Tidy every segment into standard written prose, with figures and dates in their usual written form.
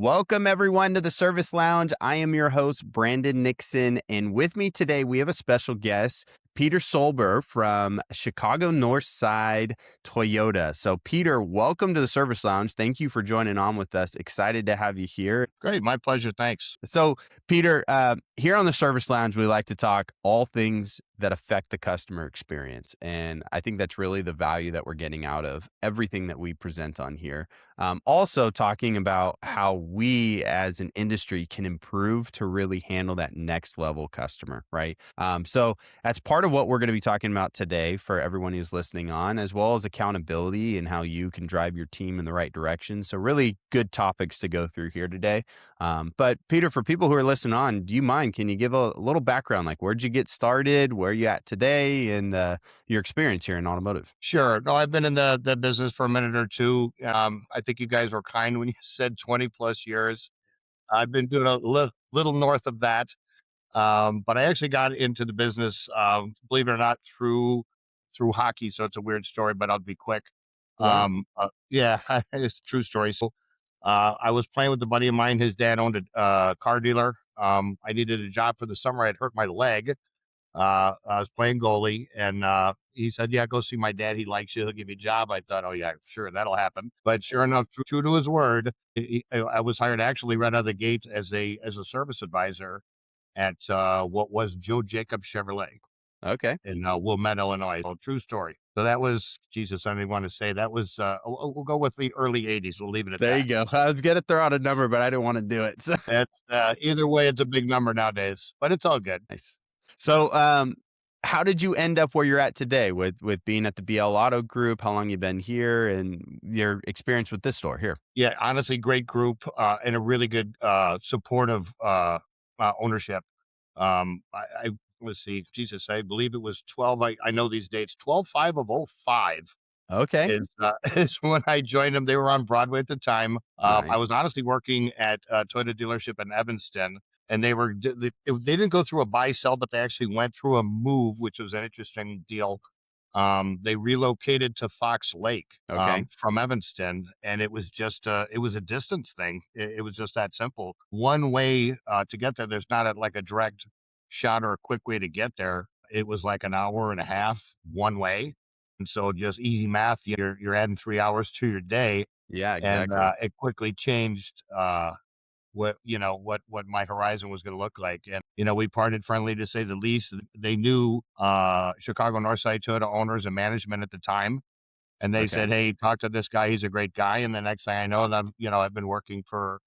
Welcome, everyone, to the Service Lounge. I am your host, Brandon Nixon. And with me today, we have a special guest, Peter Solber from Chicago Northside Toyota. So, Peter, welcome to the Service Lounge. Thank you for joining on with us. Excited to have you here. Great. My pleasure. Thanks. So, Peter, here on the Service Lounge, we like to talk all things that affect the customer experience. And I think that's really the value that we're getting out of everything that we present on here. Also talking about how we as an industry can improve to really handle that next level customer, right? So that's part of what we're going to be talking about today for everyone who's listening on, as well as accountability and how you can drive your team in the right direction. So really good topics to go through here today. But Peter, for people who are listening on, do you mind, can you give a little background? Like, where'd you get started? Where are you at today? And your experience here in automotive? Sure. No, I've been in the business for a minute or two. I think you guys were kind when you said 20 plus years. I've been doing a little north of that. But I actually got into the business, believe it or not, through hockey. So it's a weird story, but I'll be quick. Wow. Yeah, it's a true story. So I was playing with a buddy of mine. His dad owned a car dealer. I needed a job for the summer. I'd hurt my leg. I was playing goalie, and he said, "Yeah, go see my dad. He likes you. He'll give you a job." I thought, "Oh yeah, sure, that'll happen." But sure enough, true to his word, I was hired actually right out of the gate as a service advisor at what was Joe Jacobs Chevrolet Okay. in Wilmette, Illinois. So, true story. So that was Jesus. I don't even want to say that was. We'll go with the early '80s. We'll leave it at There you that. go. I was going to throw out a number, but I didn't want to do it. So That's either way, it's a big number nowadays, but it's all good. nice. So, how did you end up where you're at today with being at the BL Auto Group? How long you been here, and your experience with this store here? Yeah, honestly, great group and a really good supportive ownership. I let's see, Jesus, I believe it was 12. I know these dates. 12/5 of '05 Okay. is is when I joined them. They were on Broadway at the time. I Nice. was honestly working at a Toyota dealership in Evanston, and they didn't go through a buy sell, but they actually went through a move, which was an interesting deal. They relocated to Fox Lake Okay. from Evanston, and it was just it was a distance thing. It was just that simple. One way to get there. There's not like a direct shot or a quick way to get there. It was like an hour and a half one way, and so just easy math. You're adding 3 hours to your day, Yeah, and exactly. it quickly changed what my horizon was going to look like. And we parted friendly, to say the least. They knew Chicago Northside Toyota owners and management at the time, and they Okay. said, "Hey, talk to this guy, he's a great guy." And the next thing I know, I've been working for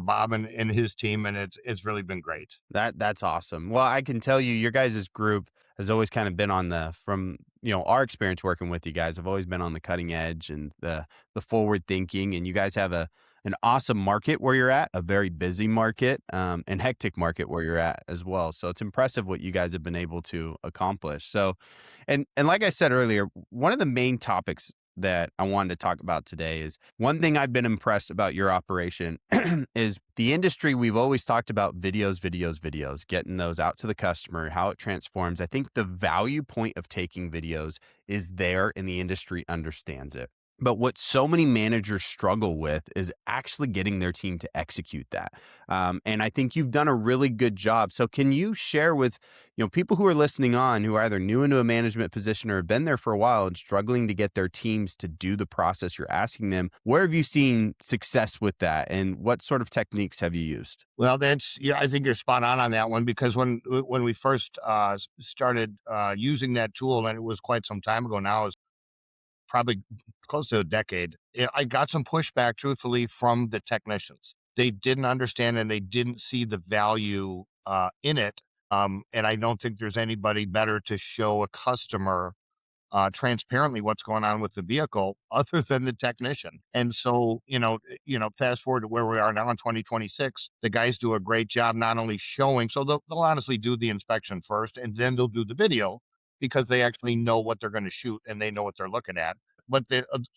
Bob and his team, and it's really been great. That's awesome. Well, I can tell you, your guys' group has always kind of been on from our experience working with you guys, have always been on the cutting edge and the forward thinking. And you guys have an awesome market where you're at, a very busy market, and hectic market where you're at as well. So it's impressive what you guys have been able to accomplish. So, and like I said earlier, one of the main topics that I wanted to talk about today is one thing I've been impressed about your operation is the industry. We've always talked about videos, getting those out to the customer, how it transforms. I think the value point of taking videos is there and the industry understands it. But what so many managers struggle with is actually getting their team to execute that. And I think you've done a really good job. So can you share with people who are listening on who are either new into a management position or have been there for a while and struggling to get their teams to do the process you're asking them, where have you seen success with that, and what sort of techniques have you used? Well, yeah, I think you're spot on that one, because when we first started using that tool, and it was quite some time ago now, is probably close to a decade, I got some pushback, truthfully, from the technicians. They didn't understand, and they didn't see the value in it. And I don't think there's anybody better to show a customer transparently what's going on with the vehicle other than the technician. And so, fast forward to where we are now in 2026, the guys do a great job not only showing, so they'll honestly do the inspection first, and then they'll do the video, because they actually know what they're going to shoot and they know what they're looking at. But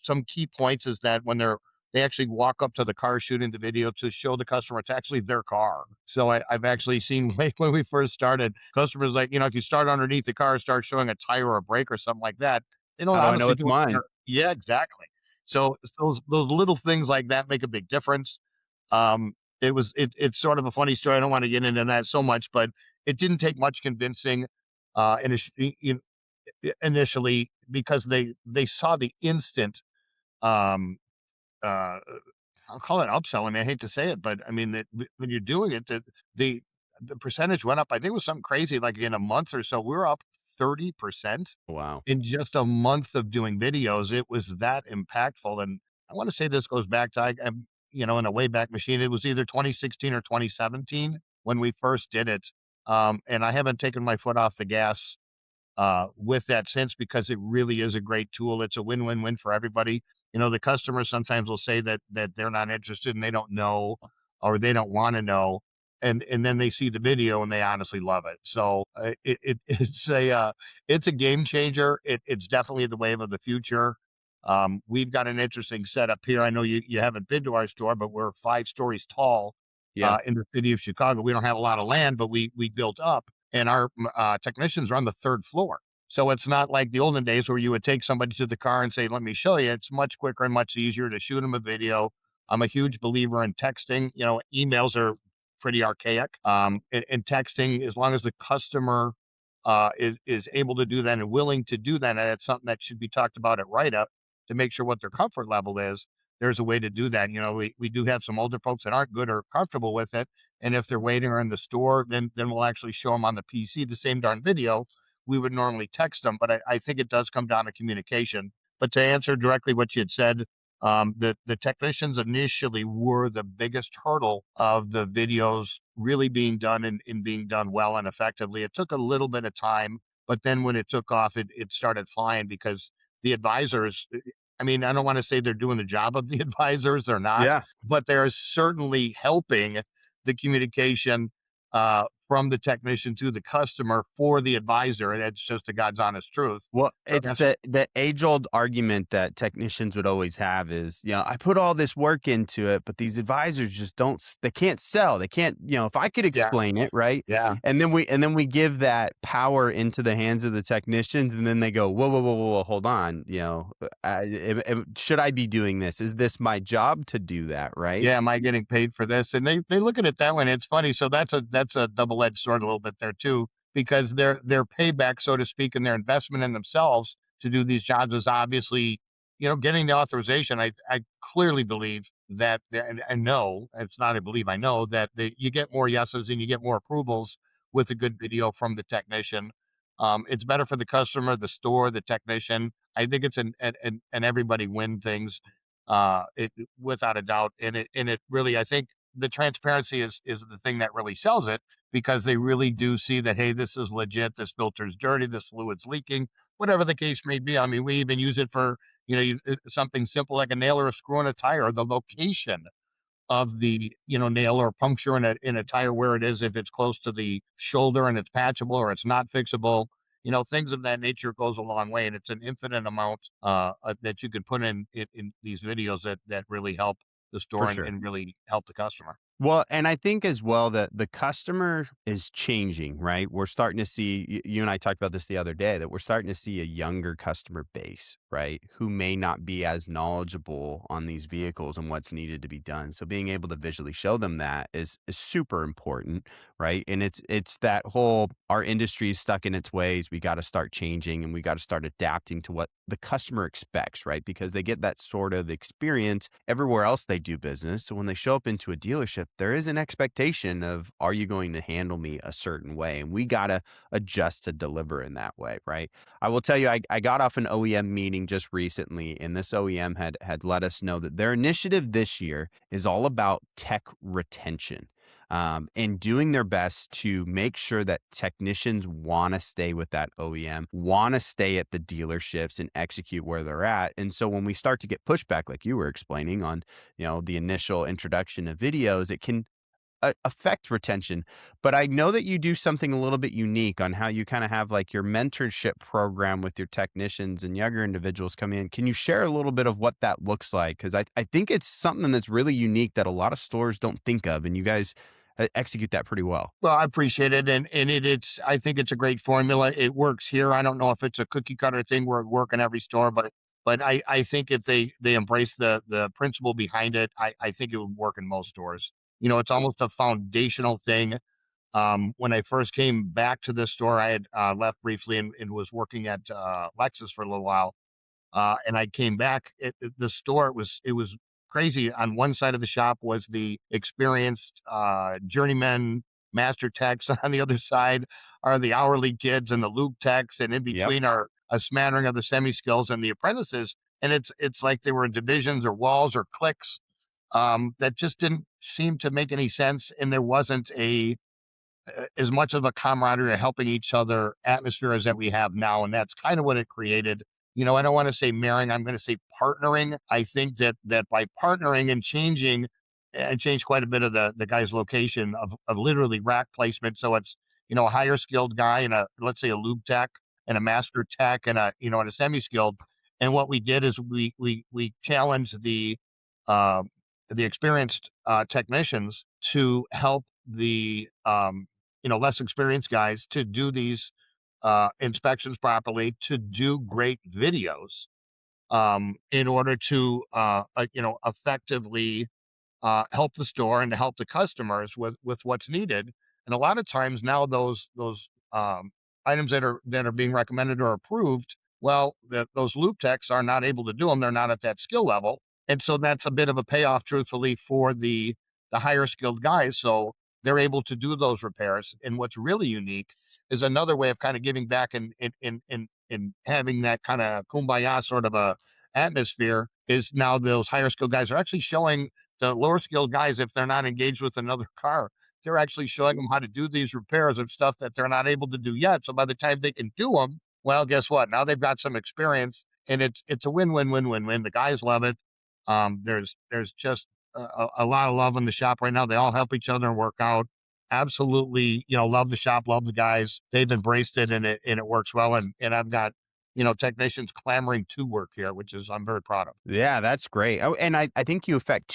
some key points is that when they actually walk up to the car shooting the video to show the customer it's actually their car. So I've actually seen when we first started, customers like, if you start underneath the car, start showing a tire or a brake or something like that, they don't How do I know honestly it's do it. mine? Yeah, exactly. So those little things like that make a big difference. It's sort of a funny story. I don't want to get into that so much, but it didn't take much convincing initially because they saw the instant um, uh, I'll call it upsell. I mean, I hate to say it, but I mean that when you're doing it, the the percentage went up. I think it was something crazy. Like in a month or so, we were up 30% Wow. in just a month of doing videos. It was that impactful, and I want to say this goes back to in a way back machine. It was either 2016 or 2017 when we first did it, and I haven't taken my foot off the gas with that sense because it really is a great tool. It's a win-win-win for everybody. The customers sometimes will say that they're not interested and they don't know or they don't want to know, and then they see the video and they honestly love it. So it's a game changer. It's definitely the wave of the future. We've got an interesting setup here. I know you haven't been to our store, but we're 5 stories tall Yeah. in the city of Chicago. We don't have a lot of land, but we built up and our technicians are on the third floor. So it's not like the olden days where you would take somebody to the car and say, "Let me show you." It's much quicker and much easier to shoot them a video. I'm a huge believer in texting. Emails are pretty archaic. And texting, as long as the customer is able to do that and willing to do that, and it's something that should be talked about at write up to make sure what their comfort level is. There's a way to do that. We do have some older folks that aren't good or comfortable with it, and if they're waiting or in the store, then we'll actually show them on the PC the same darn video we would normally text them. But I think it does come down to communication. But to answer directly what you had said, the technicians initially were the biggest hurdle of the videos really being done and being done well and effectively. It took a little bit of time, but then when it took off, it started flying because the advisors, I mean, I don't want to say they're doing the job of the advisors, they're not, Yeah. but they're certainly helping the communication from the technician to the customer for the advisor. And it's just the God's honest truth. Well, So it's that's the age-old argument that technicians would always have is, I put all this work into it, but these advisors just don't they can't sell. They can't, if I could yeah, explain it, right? yeah. And then we give that power into the hands of the technicians, and then they go, "Whoa, whoa, whoa, whoa, whoa, hold on, should I be doing this? Is this my job to do that?" Right? Yeah, am I getting paid for this? And they look at it that way, and it's funny. So that's a double-edged sword a little bit there too, because their payback, so to speak, and their investment in themselves to do these jobs is obviously, getting the authorization. I clearly believe that, and I know it's not. I believe I know that you get more yeses and you get more approvals with a good video from the technician. It's better for the customer, the store, the technician. I think it's an everybody win things it without a doubt. And it really, I think the transparency is the thing that really sells it because they really do see that, hey, this is legit, this filter's dirty, this fluid's leaking, whatever the case may be. I mean, we even use it for, something simple like a nail or a screw in a tire, the location of the, nail or puncture in a tire where it is, if it's close to the shoulder and it's patchable or it's not fixable. Things of that nature goes a long way, and it's an infinite amount that you can put in these videos that really help the For store and, sure. and really help the customer. Well, and I think as well that the customer is changing, right? We're starting to see, you and I talked about this the other day, that we're starting to see a younger customer base, right? Who may not be as knowledgeable on these vehicles and what's needed to be done. So being able to visually show them that is super important, right? And it's that whole our industry is stuck in its ways. We got to start changing and we got to start adapting to what the customer expects, right? Because they get that sort of experience everywhere else they do business. So when they show up into a dealership, there is an expectation of, are you going to handle me a certain way? And we got to adjust to deliver in that way, right? I will tell you, I got off an OEM meeting just recently, and this OEM had let us know that their initiative this year is all about tech retention. And doing their best to make sure that technicians want to stay with that OEM, want to stay at the dealerships and execute where they're at. And so when we start to get pushback, like you were explaining on, the initial introduction of videos, it can affect retention. But I know that you do something a little bit unique on how you kind of have like your mentorship program with your technicians and younger individuals come in. Can you share a little bit of what that looks like? Because I think it's something that's really unique that a lot of stores don't think of, and you guys execute that pretty well. Well, I appreciate it, and it's I think it's a great formula. It works here. I don't know if it's a cookie cutter thing where it work in every store, but but I think if they embrace the principle behind it, I think it would work in most stores. You know, it's almost a foundational thing. When I first came back to this store, I had left briefly and was working at Lexus for a little while, and I came back. The store it was crazy. On one side of the shop was the experienced journeyman master techs. On the other side are the hourly kids and the loop techs, and in Yep. between are a smattering of the semi skills and the apprentices. And it's like there were divisions or walls or cliques that just didn't seem to make any sense, and there wasn't a as much of a camaraderie, helping each other atmosphere as that we have now, and that's kind of what it created. You know, I don't want to say marrying; I'm going to say partnering. I think that by partnering and changing, and changed quite a bit of the guy's location of literally rack placement. So it's a higher skilled guy and a let's say a lube tech and a master tech and a and a semi skilled. And what we did is we challenged uh, the experienced technicians to help the less experienced guys to do these inspections properly, to do great videos in order to effectively help the store and to help the customers with what's needed. And a lot of times now those items that are being recommended or approved, well, those loop techs are not able to do them. They're not at that skill level, and so that's a bit of a payoff, truthfully, for the higher skilled guys. So they're able to do those repairs. And what's really unique is another way of kind of giving back and having that kind of kumbaya sort of a atmosphere is now those higher skilled guys are actually showing the lower skilled guys, if they're not engaged with another car, they're actually showing them how to do these repairs of stuff that they're not able to do yet. So by the time they can do them, well, guess what? Now they've got some experience, and it's a win win win win win. The guys love it. There's just a lot of love in the shop right now. They all help each other and work out. Absolutely, love the shop, love the guys. They've embraced it, and it works well. And I've got technicians clamoring to work here, which is I'm very proud of. Yeah, that's great. Oh, and I think you affect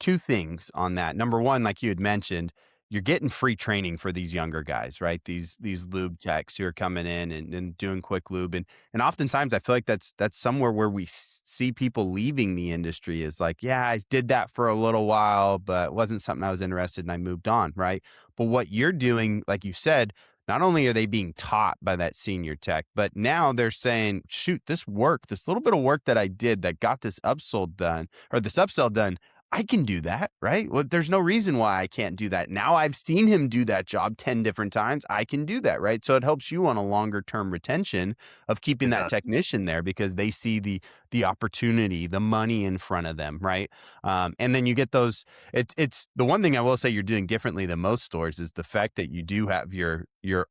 two things on that. Number one, like you had mentioned, you're getting free training for these younger guys, right? These lube techs who are coming in and doing quick lube, and oftentimes I feel like that's somewhere where we see people leaving the industry is like, yeah, I did that for a little while, but it wasn't something I was interested in. I moved on, right? But what you're doing, like you said, not only are they being taught by that senior tech, but now they're saying, shoot, this little bit of work that I did that got this upsell done or this upsell done, I can do that, right? Well, there's no reason why I can't do that. Now I've seen him do that job 10 different times. I can do that, right? So it helps you on a longer term retention of keeping It that does. technician there because they see the opportunity, the money in front of them, right? And then you get those it's the one thing I will say you're doing differently than most stores is the fact that you do have your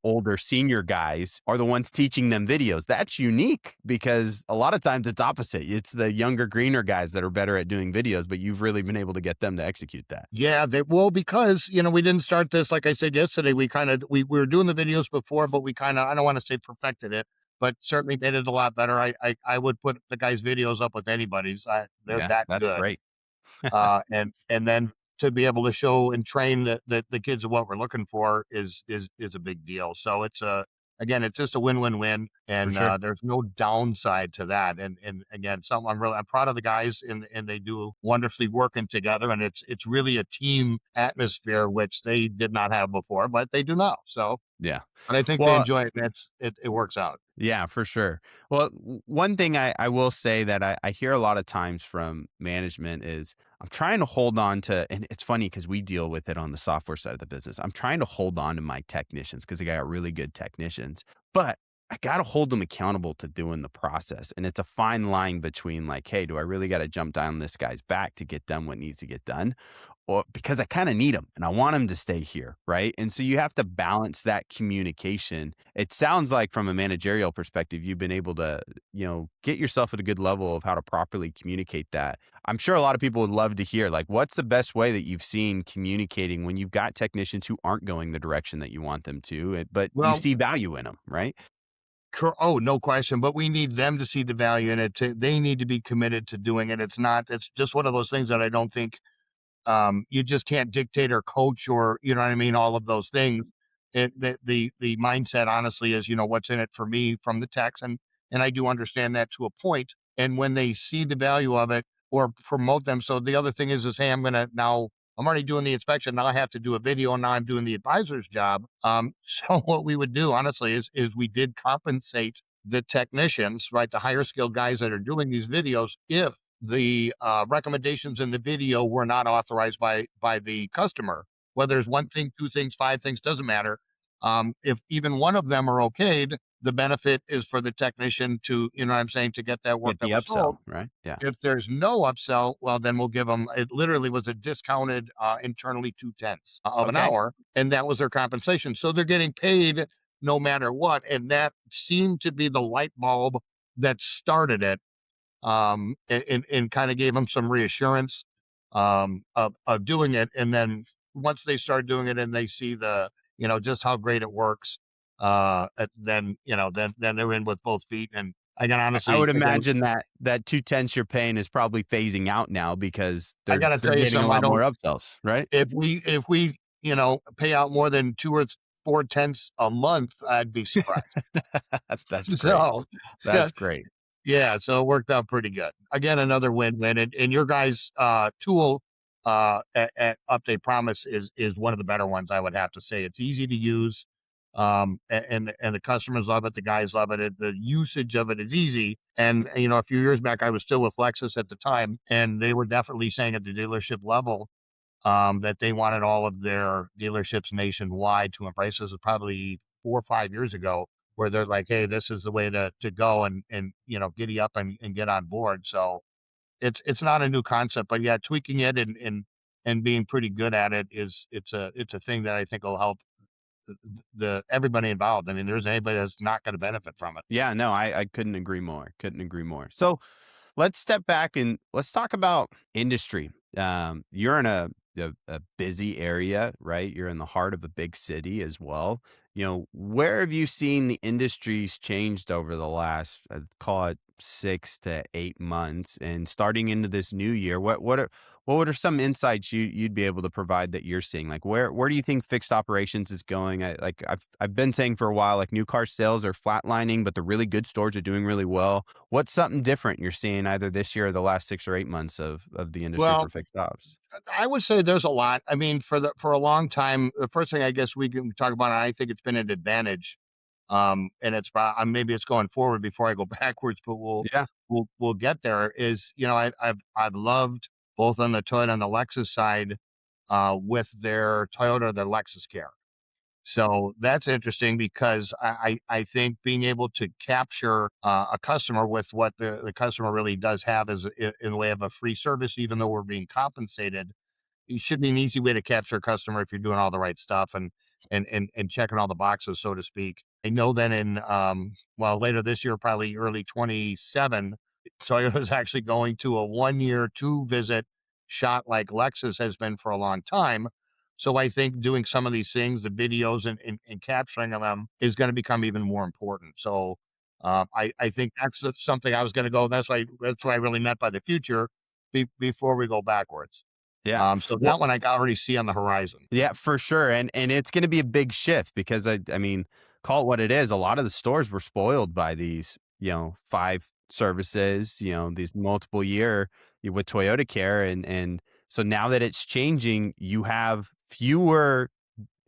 older senior guys are the ones teaching them videos. That's unique because a lot of times it's opposite. It's the younger, greener guys that are better at doing videos, but you've really been able to get them to execute that. Yeah, they well, because, we didn't start this, like I said yesterday, we kinda we were doing the videos before, but we kinda, I don't wanna say perfected it, but certainly made it a lot better. I would put the guy's videos up with anybody's. They're Yeah, that that's good. great. And then to be able to show and train the kids of what we're looking for is a big deal. So again, it's just a win-win-win, For and sure. there's no downside to that. And again, some I'm proud of the guys, and they do wonderfully working together, and it's really a team atmosphere which they did not have before, but they do now. So, Yeah. but I think they Well, enjoy it. And it works out. yeah, for sure. Well, one thing I will say that I hear a lot of times from management is I'm trying to hold on to, and it's funny because we deal with it on the software side of the business. I'm trying to hold on to my technicians because I got really good technicians, but I got to hold them accountable to doing the process. And it's a fine line between like, hey, do I really got to jump down this guy's back to get done what needs to get done? Or because I kind of need them and I want them to stay here. Right. And so you have to balance that communication. It sounds like from a managerial perspective, you've been able to, get yourself at a good level of how to properly communicate that. I'm sure a lot of people would love to hear, like, what's the best way that you've seen communicating when you've got technicians who aren't going the direction that you want them to, but you Well, see value in them, right? oh, no question, but we need them to see the value in it. They need to be committed to doing it. It's just one of those things that I don't think you just can't dictate or coach, or you know what I mean, all of those things. The mindset honestly is, what's in it for me from the text, and I do understand that to a point. And when they see the value of it or promote them. So the other thing is, hey, I'm already doing the inspection. Now I have to do a video. And now I'm doing the advisor's job. So what we would do, honestly, is we did compensate the technicians, right? The higher skilled guys that are doing these videos, if the recommendations in the video were not authorized by the customer, whether it's one thing, two things, five things, doesn't matter. If even one of them are okayed, the benefit is for the technician to, you know what I'm saying, to get that work Get that the was sold. upsell, right? Yeah. If there's no upsell, well, then we'll give them, it literally was a discounted internally 2/10 of an Okay. hour, and that was their compensation. So they're getting paid no matter what. And that seemed to be the light bulb that started it, and kind of gave them some reassurance of doing it. And then once they start doing it and they see just how great it works, then, then they're in with both feet. And I can I honestly, would again, imagine that that 2/10 you're paying is probably phasing out now because I got to they're tell you getting a something. I lot more don't, upsells, right? if we, pay out more than 2 or 4 tenths a month, I'd be surprised. That's great. So, That's great. yeah, so it worked out pretty good. Again, another win-win, and your guys' tool at Update Promise is one of the better ones, I would have to say. It's easy to use, and the customers love it, the guys love it. The usage of it is easy. And a few years back, I was still with Lexus at the time, and they were definitely saying at the dealership level that they wanted all of their dealerships nationwide to embrace. This is probably 4 or 5 years ago, where they're like, "Hey, this is the way to go," and giddy up and get on board. So it's not a new concept, but yeah, tweaking it and being pretty good at it it's a thing that I think will help the everybody involved. I mean, there's anybody that's not going to benefit from it. Yeah, no, I couldn't agree more. Couldn't agree more. So let's step back and let's talk about industry. You're in a busy area, right? You're in the heart of a big city as well. Where have you seen the industries changed over the last, call it 6 to 8 months, and starting into this new year? What are some insights you'd be able to provide that you're seeing? Like where do you think fixed operations is going? I've been saying for a while, like new car sales are flatlining, but the really good stores are doing really well. What's something different you're seeing either this year or the last 6 or 8 months of the industry for Well, fixed ops? I would say there's a lot. I mean, for a long time, the first thing I guess we can talk about, and I think it's been an advantage, and maybe it's going forward before I go backwards, but Yeah. we'll get there. Is I've loved both on the Toyota and the Lexus side, with their Lexus Care. So that's interesting because I think being able to capture a customer with what the customer really does have is in the way of a free service, even though we're being compensated, it should be an easy way to capture a customer if you're doing all the right stuff and checking all the boxes, so to speak. I know that in later this year, probably early 27, Toyota is actually going to a 1 year 2 visit shot like Lexus has been for a long time. So I think doing some of these things, the videos and capturing of them is going to become even more important. So I think something I was going to go. That's why I really meant by the future before we go backwards. Yeah. So Well, that one I can already see on the horizon. yeah, for sure. And it's going to be a big shift because I mean, call it what it is. A lot of the stores were spoiled by these, five services, these multiple year with Toyota Care. And so now that it's changing, you have fewer,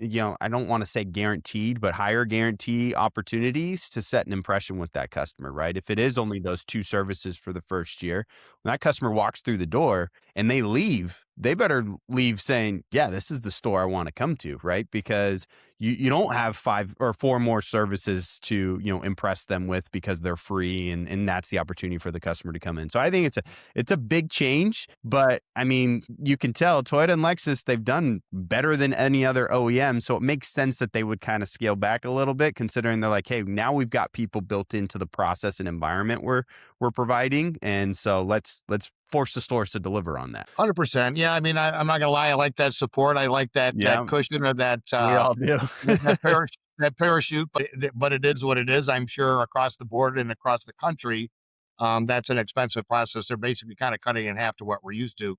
I don't want to say guaranteed, but higher guarantee opportunities to set an impression with that customer, right? If it is only those two services for the first year, when that customer walks through the door and they leave, they better leave saying, yeah, this is the store I want to come to, right? Because you don't have 5 or 4 more services to, impress them with because they're free and that's the opportunity for the customer to come in. So I think it's a big change, but I mean, you can tell Toyota and Lexus, they've done better than any other OEM. So it makes sense that they would kind of scale back a little bit, considering they're like, hey, now we've got people built into the process and environment we're providing. And so let's force the stores to deliver on that. 100%. Yeah, I mean, I'm not gonna lie. I like that support. I like that Yeah, cushion or we all do. that parachute. But it is what it is. I'm sure across the board and across the country, that's an expensive process. They're basically kind of cutting in half to what we're used to.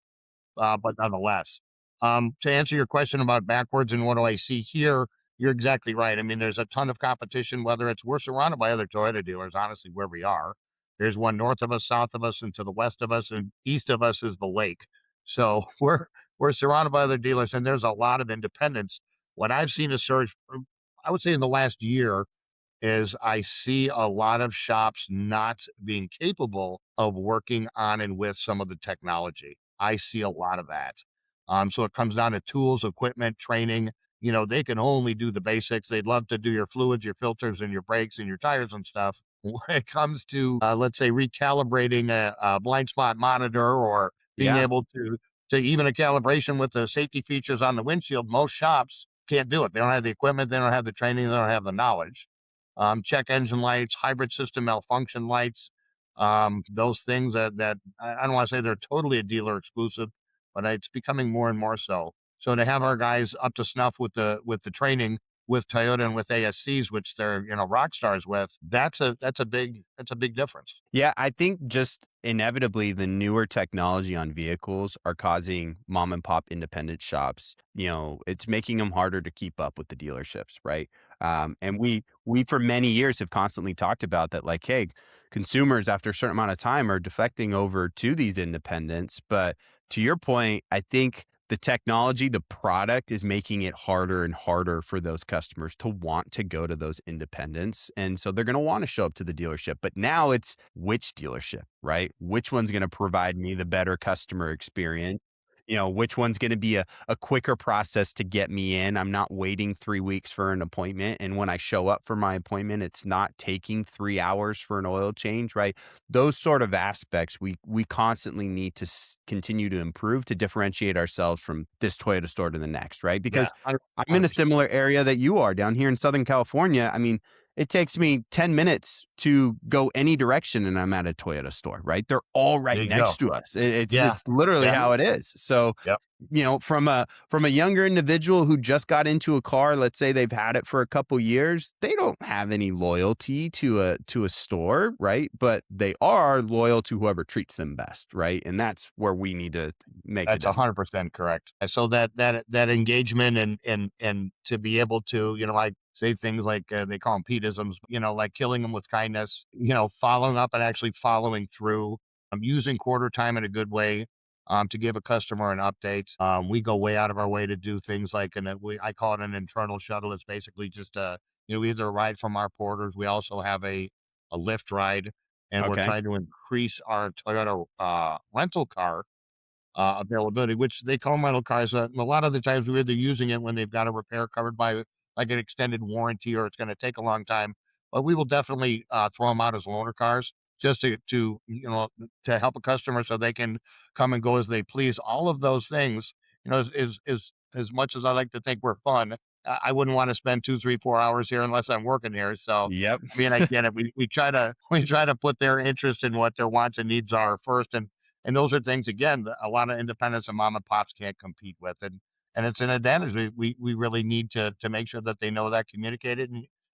But nonetheless, to answer your question about backwards and what do I see here, you're exactly right. I mean, there's a ton of competition. Whether we're surrounded by other Toyota dealers, honestly, where we are. There's one north of us, south of us, and to the west of us, and east of us is the lake. So we're surrounded by other dealers, and there's a lot of independents. What I've seen a surge, I would say in the last year, is I see a lot of shops not being capable of working on and with some of the technology. I see a lot of that. So it comes down to tools, equipment, training. They can only do the basics. They'd love to do your fluids, your filters, and your brakes and your tires and stuff. When it comes to, let's say, recalibrating a blind spot monitor or being Yeah. able to even a calibration with the safety features on the windshield, most shops can't do it. They don't have the equipment, they don't have the training, they don't have the knowledge. Check engine lights, hybrid system malfunction lights, those things that I don't want to say they're totally a dealer exclusive, but it's becoming more and more so. So to have our guys up to snuff with the training with Toyota and with ASCs, which they're rock stars with, that's a big difference. Yeah, I think just inevitably the newer technology on vehicles are causing mom and pop independent shops. It's making them harder to keep up with the dealerships, right? And we for many years have constantly talked about that, like, hey, consumers after a certain amount of time are defecting over to these independents. But to your point, I think the technology, the product is making it harder and harder for those customers to want to go to those independents. And so they're going to want to show up to the dealership. But now it's which dealership, right? Which one's going to provide me the better customer experience? Which one's going to be a quicker process to get me in? I'm not waiting 3 weeks for an appointment. And when I show up for my appointment, it's not taking 3 hours for an oil change, right? Those sort of aspects we constantly need to continue to improve to differentiate ourselves from this Toyota store to the next, right? Yeah, Because I'm in a 100%. similar area that you are down here in Southern California. I mean, it takes me 10 minutes to go any direction and I'm at a Toyota store, right? They're all There right you go. next to us. It's Yeah, it's literally yeah, how it is. So, yep. from a younger individual who just got into a car, let's say they've had it for a couple years, they don't have any loyalty to a store, right? But they are loyal to whoever treats them best, right? And that's where we need to make the That's difference. 100% correct. And so that engagement and to be able to, like say things like they call them Petisms, like killing them with kindness, following up and actually following through, using quarter time in a good way, to give a customer an update. We go way out of our way to do things like, and I call it an internal shuttle. It's basically just either a ride from our porters. We also have a lift ride, and we're Okay. trying to increase our Toyota rental car availability, which they call rental cars. A lot of the times we're either using it when they've got a repair covered by like an extended warranty or it's going to take a long time. But we will definitely throw them out as loaner cars just to help a customer so they can come and go as they please. All of those things, is as much as I like to think we're fun. I wouldn't want to spend 2, 3, 4 hours here unless I'm working here. So, Yep. I mean, I get it. We try to we try to put their interest in what their wants and needs are first, and those are things again that a lot of independents and mom and pops can't compete with, and it's an advantage. We really need to make sure that they know that, communicate it,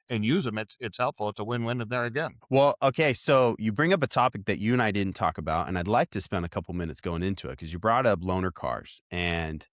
and use them. It's helpful. It's a win-win there again. Well, okay, so you bring up a topic that you and I didn't talk about, and I'd like to spend a couple minutes going into it because you brought up loaner cars, and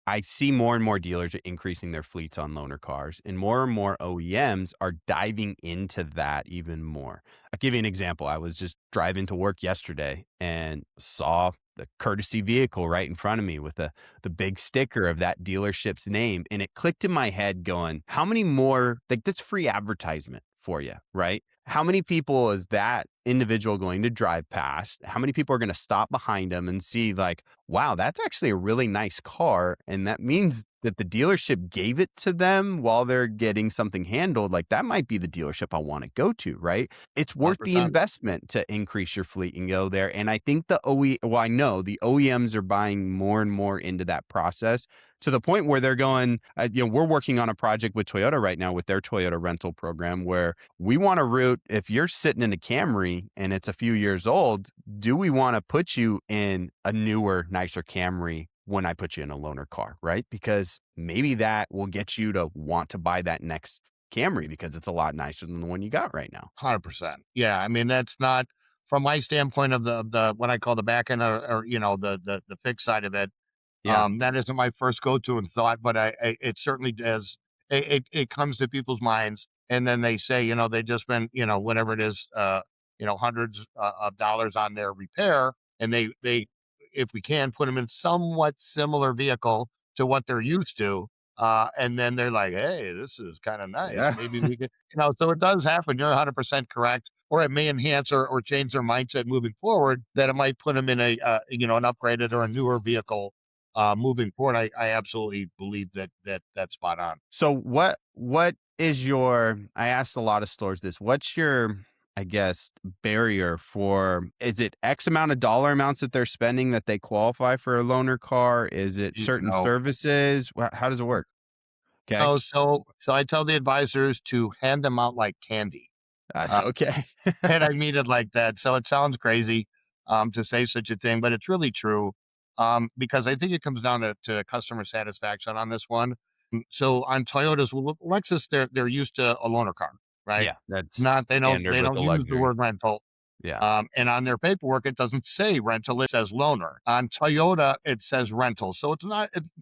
I see more and more dealers are increasing their fleets on loaner cars, and more OEMs are diving into that even more. I'll give you an example. I was just driving to work yesterday and saw the courtesy vehicle right in front of me with the big sticker of that dealership's name. And it clicked in my head going, how many more, like that's free advertisement for you, right? How many people is that individual going to drive past? How many people are going to stop behind them and see like, wow, that's actually a really nice car. And that means that the dealership gave it to them while they're getting something handled. Like that might be the dealership I want to go to, right? It's worth the 100%. investment to increase your fleet and go there. And I think well, I know the OEMs are buying more and more into that process to the point where they're going, we're working on a project with Toyota right now with their Toyota rental program where we want to route, if you're sitting in a Camry and it's a few years old, do we want to put you in a newer, nicer Camry when I put you in a loaner car, right? Because maybe that will get you to want to buy that next Camry because it's a lot nicer than the one you got right now. 100%. Yeah, I mean that's not from my standpoint of the what I call the back end or the fixed side of it. Yeah. That isn't my first go-to and thought, but it certainly does. It comes to people's minds, and then they say, they just spent, whatever it is, hundreds of dollars on their repair, and they if we can put them in somewhat similar vehicle to what they're used to, and then they're like, hey, this is kind of nice. Yeah. Maybe we could, so it does happen. You're 100% correct. Or it may enhance or change their mindset moving forward, that it might put them in an upgraded or a newer vehicle moving forward. I absolutely believe that's spot on. So what is your I asked a lot of stores this. What's your, I guess, barrier for is it X amount of dollar amounts that they're spending that they qualify for a loaner car? Is it certain No, services? How does it work? Okay. no. So I tell the advisors to hand them out like candy. Uh, Okay. and I mean it like that. So it sounds crazy to say such a thing, but it's really true. Because I think it comes down to customer satisfaction on this one. So on Toyotas, well, Lexus, they're used to a loaner car, right? Yeah, that's Not standard they with don't the use the luxury. word rental. Yeah. And on their paperwork, it doesn't say rental; it says loaner. On Toyota, it says rental. So it's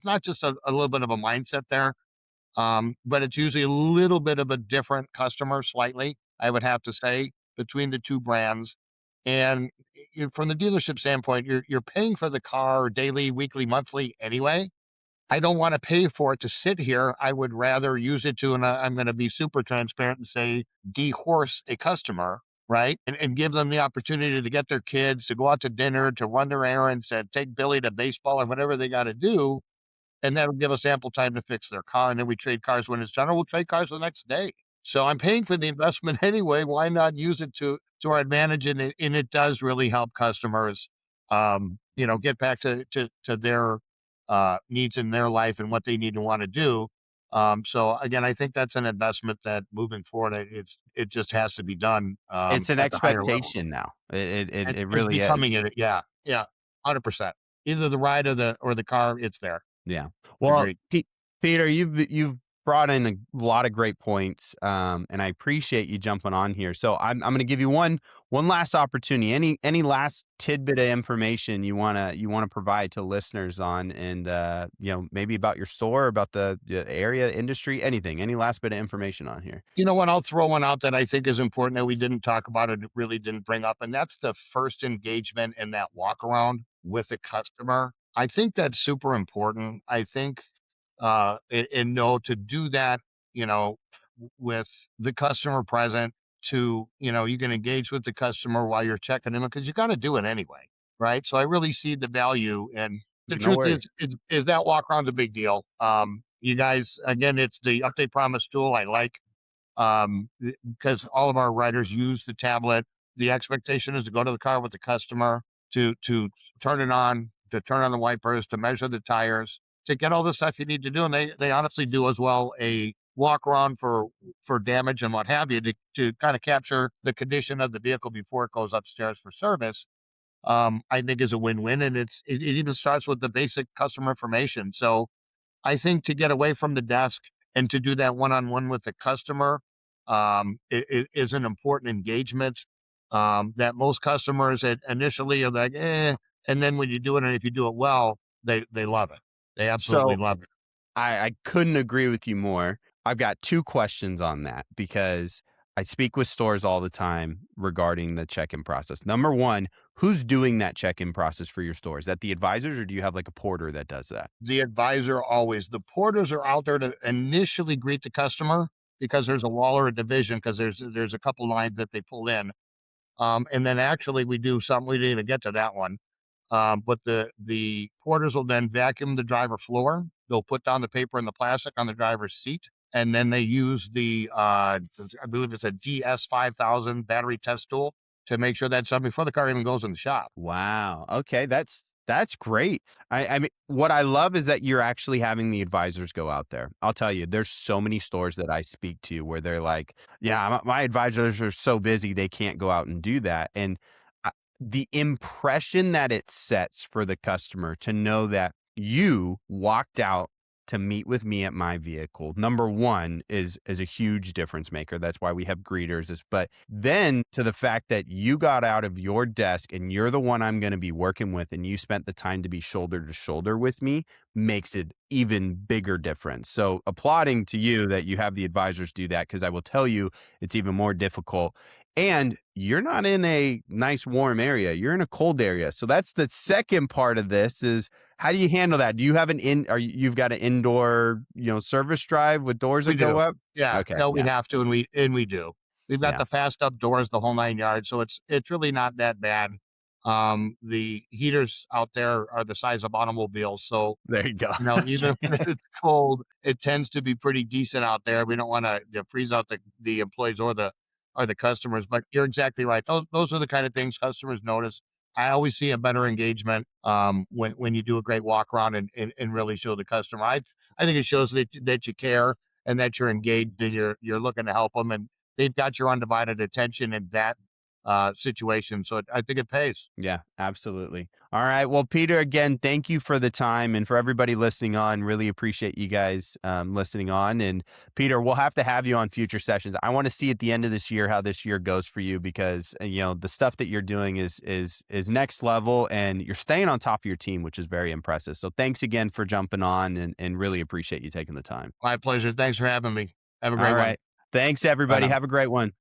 not just a little bit of a mindset there, but it's usually a little bit of a different customer, slightly, I would have to say, between the two brands. And from the dealership standpoint, you're paying for the car daily, weekly, monthly anyway. I don't want to pay for it to sit here. I would rather use it to, and I'm going to be super transparent and say, dehorse a customer, right? And give them the opportunity to get their kids, to go out to dinner, to run their errands, to take Billy to baseball or whatever they got to do, and that'll give us ample time to fix their car, and then we trade cars when it's done, or we'll trade cars the next day. So I'm paying for the investment anyway. Why not use it to our advantage? And it does really help customers, get back to their needs in their life and what they need and want to do. So again, I think that's an investment that moving forward, it just has to be done It's an at the higher level. expectation now. It It's really is. becoming it. Yeah, yeah, 100%. Either the ride or the car, it's there. Yeah. Well, Agreed. Peter, you've brought in a lot of great points, and I appreciate you jumping on here. So I'm going to give you one last opportunity. Any last tidbit of information you wanna provide to listeners on, and maybe about your store, about the area, industry, anything. Any last bit of information on here? You know what? I'll throw one out that I think is important that we didn't talk about, it really didn't bring up, and that's the first engagement and that walk around with the customer. I think that's super important. I think, and know to do that, with the customer present, you can engage with the customer while you're checking in because you got to do it anyway, right? So I really see the value, and the No truth is, worries. is that walk around's a big deal. You guys, again, it's the update promise tool. I like because all of our writers use the tablet. The expectation is to go to the car with the customer, to turn it on, to turn on the wipers, to measure the tires, to get all the stuff you need to do. And they honestly do as well a walk around for damage and what have you, to kind of capture the condition of the vehicle before it goes upstairs for service. I think is a win-win, and it even starts with the basic customer information. So I think to get away from the desk and to do that one-on-one with the customer, is an important engagement, that most customers initially are like, and then when you do it, and if you do it well, they love it. They absolutely So love it. I couldn't agree with you more. I've got 2 questions on that because I speak with stores all the time regarding the check-in process. Number 1, who's doing that check-in process for your store? Is that the advisors, or do you have, like, a porter that does that? The advisor always, the porters are out there to initially greet the customer because there's a wall or a division because there's a couple lines that they pull in. And then actually we do something, we didn't even get to that one. But the porters will then vacuum the driver floor. They'll put down the paper and the plastic on the driver's seat, and then they use I believe it's a DS5000 battery test tool to make sure that's done before the car even goes in the shop. Wow. Okay, that's great. I mean, what I love is that you're actually having the advisors go out there. I'll tell you, there's so many stores that I speak to where they're like, "Yeah, my advisors are so busy they can't go out and do that." And I, the impression that it sets for the customer to know that you walked out to meet with me at my vehicle, number one, is a huge difference maker. That's why we have greeters. But then to the fact that you got out of your desk and you're the one I'm going to be working with, and you spent the time to be shoulder to shoulder with me, makes it even bigger difference. So applauding to you that you have the advisors do that, because I will tell you it's even more difficult And you're not in a nice warm area. You're in a cold area. So that's the second part of this is how do you handle that? Do you have an you've got an indoor, service drive with doors that We go do. up? Yeah. Okay. No, we Yeah. have to, and we do. We've got Yeah. the fast up doors, the whole 9 yards, so it's really not that bad. The heaters out there are the size of automobiles, so There you go. even Okay. if it's cold, it tends to be pretty decent out there. We don't wanna, freeze out the employees or the customers, but you're exactly right. Those are the kind of things customers notice. I always see a better engagement, when you do a great walk around and really show the customer. I think it shows that you care and that you're engaged and you're looking to help them, and they've got your undivided attention in that, situation, so I think it pays. Yeah, absolutely. All right. Well, Peter, again, thank you for the time and for everybody listening on. Really appreciate you guys listening on. And Peter, we'll have you on future sessions. I want to see at the end of this year how this year goes for you because the stuff that you're doing is next level, and you're staying on top of your team, which is very impressive. So thanks again for jumping on, and really appreciate you taking the time. My pleasure. Thanks for having me. Have a great All one. right. Thanks, Bye everybody. now. Have a great one.